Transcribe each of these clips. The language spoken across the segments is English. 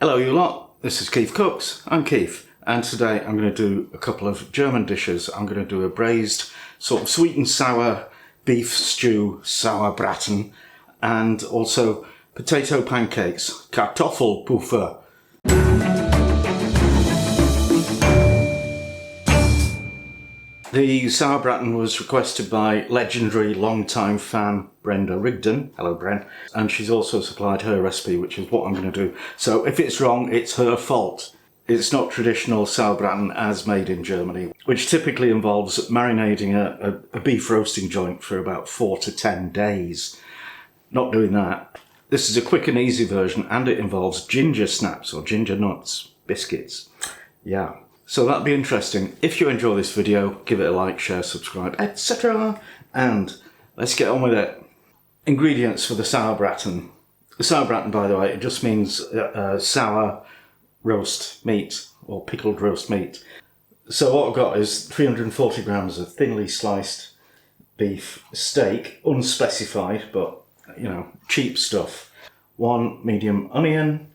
Hello you lot, this is KeefCooks, I'm Keef, and today I'm going to do a couple of German dishes. I'm going to do a braised, sort of sweet and sour beef stew, Sauerbraten, and also potato pancakes, Kartoffelpuffer. The Sauerbraten was requested by legendary long-time fan Brenda Rigdon. Hello Bren. And she's also supplied her recipe, which is what I'm going to do. So if it's wrong, it's her fault. It's not traditional Sauerbraten as made in Germany, which typically involves marinading a beef roasting joint for about 4 to 10 days. Not doing that. This is a quick and easy version, and it involves ginger snaps or ginger nuts, biscuits. Yeah. So that'll be interesting. If you enjoy this video, give it a like, share, subscribe, etc. And let's get on with it. Ingredients for the Sauerbraten. The Sauerbraten, by the way, it just means sour roast meat or pickled roast meat. So what I've got is 340 grams of thinly sliced beef steak, unspecified, but you know, cheap stuff. 1 medium onion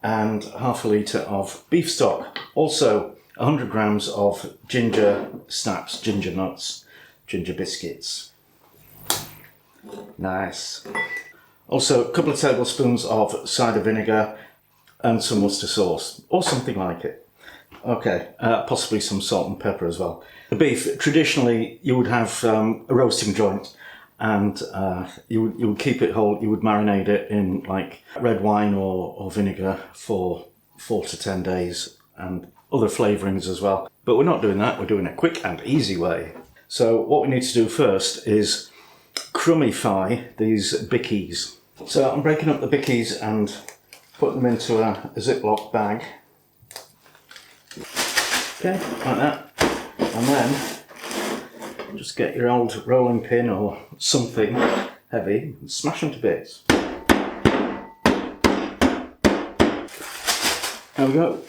and half a litre of beef stock. Also 100 grams of ginger snaps, ginger nuts, ginger biscuits. Nice. Also a couple of tablespoons of cider vinegar and some Worcester sauce, or something like it. Okay, possibly some salt and pepper as well. The beef, traditionally you would have a roasting joint, and you would keep it whole. You would marinate it in like red wine or vinegar for 4 to 10 days, and other flavourings as well. But we're not doing that, we're doing a quick and easy way. So what we need to do first is crumbify these bickies. So I'm breaking up the bickies and putting them into a Ziploc bag. Okay, like that. And then just get your old rolling pin or something heavy and smash them to bits. There we go.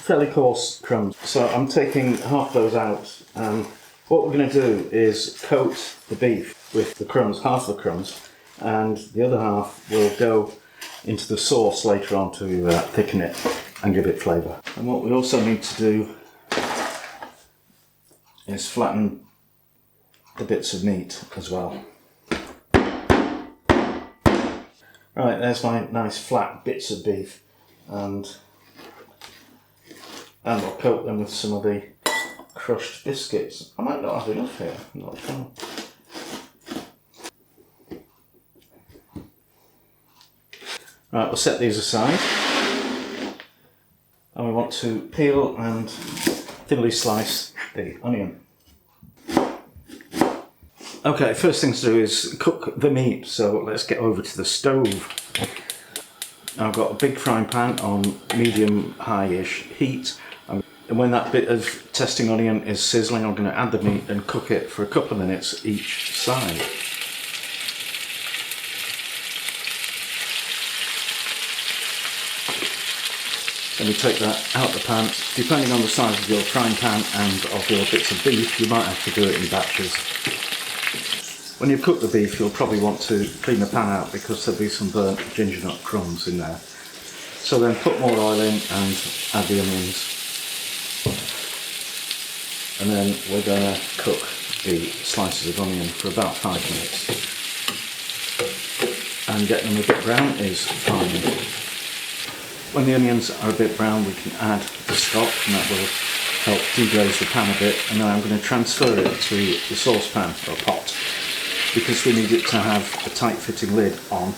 Fairly coarse crumbs. So I'm taking half those out, and what we're going to do is coat the beef with the crumbs, half the crumbs, and the other half will go into the sauce later on to thicken it and give it flavour. And what we also need to do is flatten the bits of meat as well. Right, there's my nice flat bits of beef, and I'll coat them with some of the crushed biscuits. I might not have enough here, I'm not sure. Right, we'll set these aside. And we want to peel and thinly slice the onion. Okay, first thing to do is cook the meat, so let's get over to the stove. I've got a big frying pan on medium-high-ish heat. And when that bit of testing onion is sizzling, I'm going to add the meat and cook it for a couple of minutes each side. Then we take that out the pan. Depending on the size of your frying pan and of your bits of beef, you might have to do it in batches. When you cook the beef, you'll probably want to clean the pan out because there'll be some burnt ginger nut crumbs in there. So then put more oil in and add the onions. And then we're going to cook the slices of onion for about 5 minutes. And get them a bit brown is fine. When the onions are a bit brown, we can add the stock, and that will help deglaze the pan a bit. And then I'm going to transfer it to the saucepan or pot, because we need it to have a tight fitting lid on,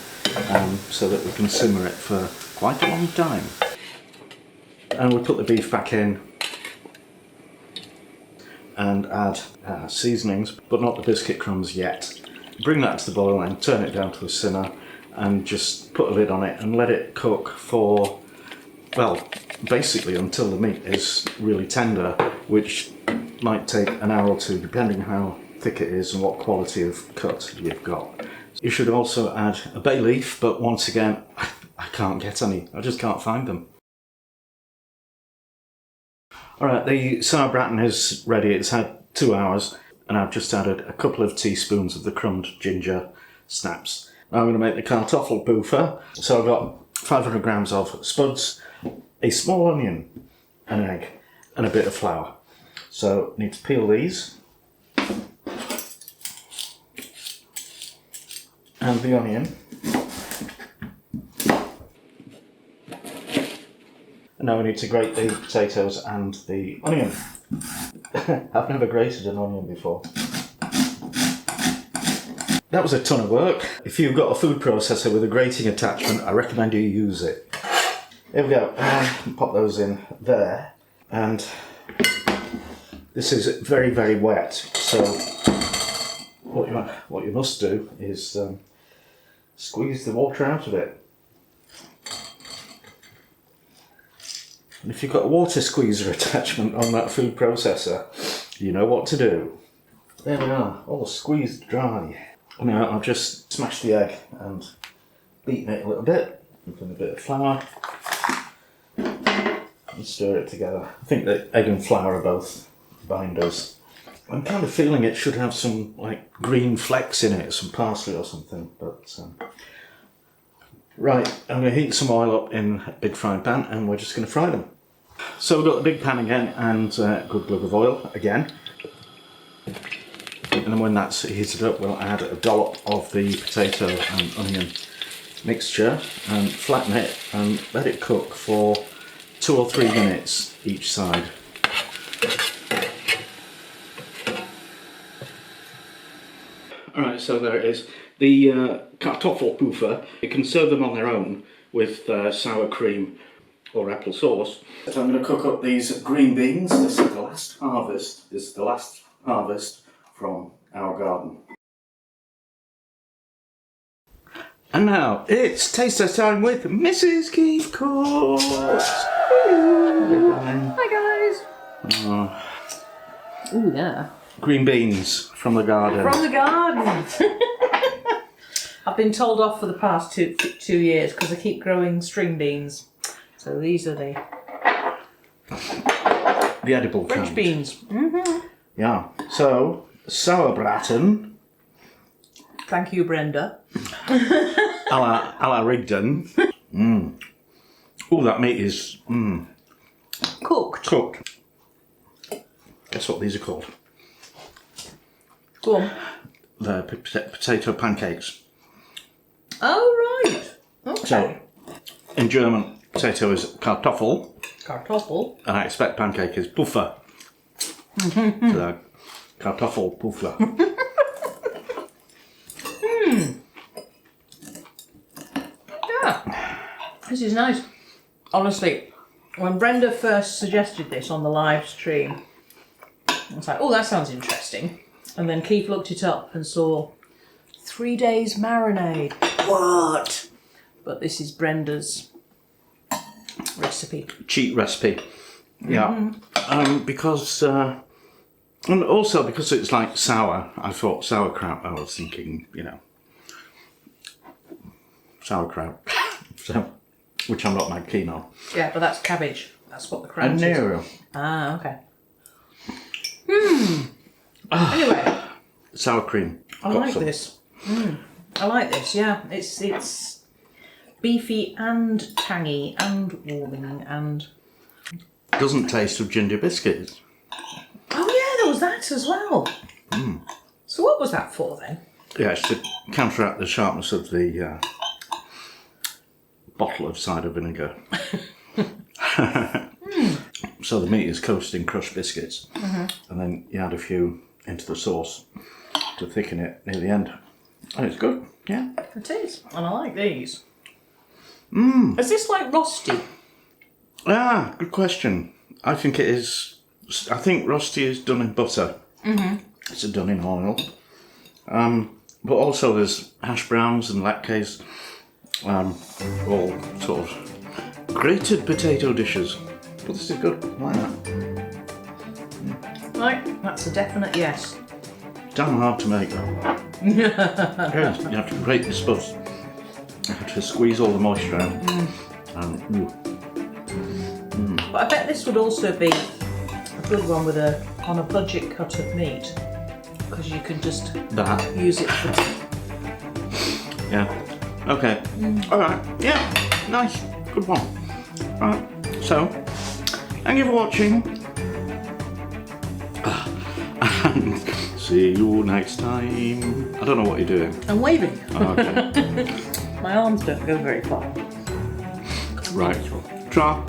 so that we can simmer it for quite a long time. And we'll put the beef back in and add seasonings, but not the biscuit crumbs yet. Bring that to the boil and turn it down to a simmer, and just put a lid on it and let it cook for, well, basically until the meat is really tender, which might take an hour or two depending how thick it is and what quality of cut you've got. You should also add a bay leaf, but once again I can't get any, I just can't find them. Alright, the Sauerbraten is ready. It's had 2 hours, and I've just added a couple of teaspoons of the crumbed ginger snaps. Now I'm going to make the Kartoffelpuffer. So I've got 500 grams of spuds, a small onion, an egg, and a bit of flour. So I need to peel these. And the onion. And now we need to grate the potatoes and the onion. I've never grated an onion before. That was a ton of work. If you've got a food processor with a grating attachment, I recommend you use it. There we go. Pop those in there. And this is very, very wet. So what you must do is squeeze the water out of it. And if you've got a water squeezer attachment on that food processor, you know what to do. There we are, all squeezed dry. Now I've just smashed the egg and beaten it a little bit with a bit of flour and stir it together. I think that egg and flour are both binders. I'm kind of feeling it should have some like green flecks in it, some parsley or something, but right, I'm going to heat some oil up in a big frying pan and we're just going to fry them. So we've got the big pan again and a good glug of oil again. And then when that's heated up, we'll add a dollop of the potato and onion mixture and flatten it and let it cook for 2 or 3 minutes each side. Alright, so there it is. The Kartoffelpuffer, you can serve them on their own with sour cream or apple sauce. So I'm going to cook up these green beans. This is the last harvest. This is the last harvest from our garden. And now it's taster time with Mrs. KeefCooks. Hi guys. Ooh, yeah. Green beans from the garden. From the garden. I've been told off for the past two years because I keep growing string beans. So these are the edible French kind. beans. Mm-hmm. Yeah. So Sauerbraten. Thank you, Brenda. a la Rigdon. Oh, that meat is Cooked. cooked. Guess what these are called? Go on. The potato pancakes. Oh, right. Okay. So, in German, potato is Kartoffel. Kartoffel. And I expect pancake is Puffer. So, Kartoffelpuffer. Yeah. This is nice. Honestly, when Brenda first suggested this on the live stream, I was like, oh, that sounds interesting. And then Keith looked it up and saw 3 days marinade. What? But this is Brenda's recipe. Cheat recipe. Yeah. Because, and also because it's like sour, I thought sauerkraut, I was thinking, you know, sauerkraut. So, which I'm not that keen on. Yeah, but that's cabbage. That's what the kraut is. No. Ah, okay. Anyway. Sour cream. I like this. I like this, yeah. It's beefy and tangy and warming and... Doesn't taste of ginger biscuits. Oh yeah, there was that as well. So what was that for then? Yeah, it's to counteract the sharpness of the bottle of cider vinegar. So the meat is coated in crushed biscuits, and then you add a few into the sauce to thicken it near the end. And it's good, yeah. It is, and I like these. Is this like Rosti? Ah, good question. I think it is. I think Rosti is done in butter. It's done in oil. But also there's hash browns and latkes, all sort of grated potato dishes. But this is good. I like that. Right, that's a definite yes. Damn hard to make though. Yes, you have to grate the spuds. You have to squeeze all the moisture out. But I bet this would also be a good one with on a budget cut of meat, because you could just use it for Yeah. Okay. All right. Yeah. Nice. Good one. All right. So So, thank you for watching. And see you next time. I don't know what you're doing. I'm waving. Okay. My arms don't go very far. Right. Ciao.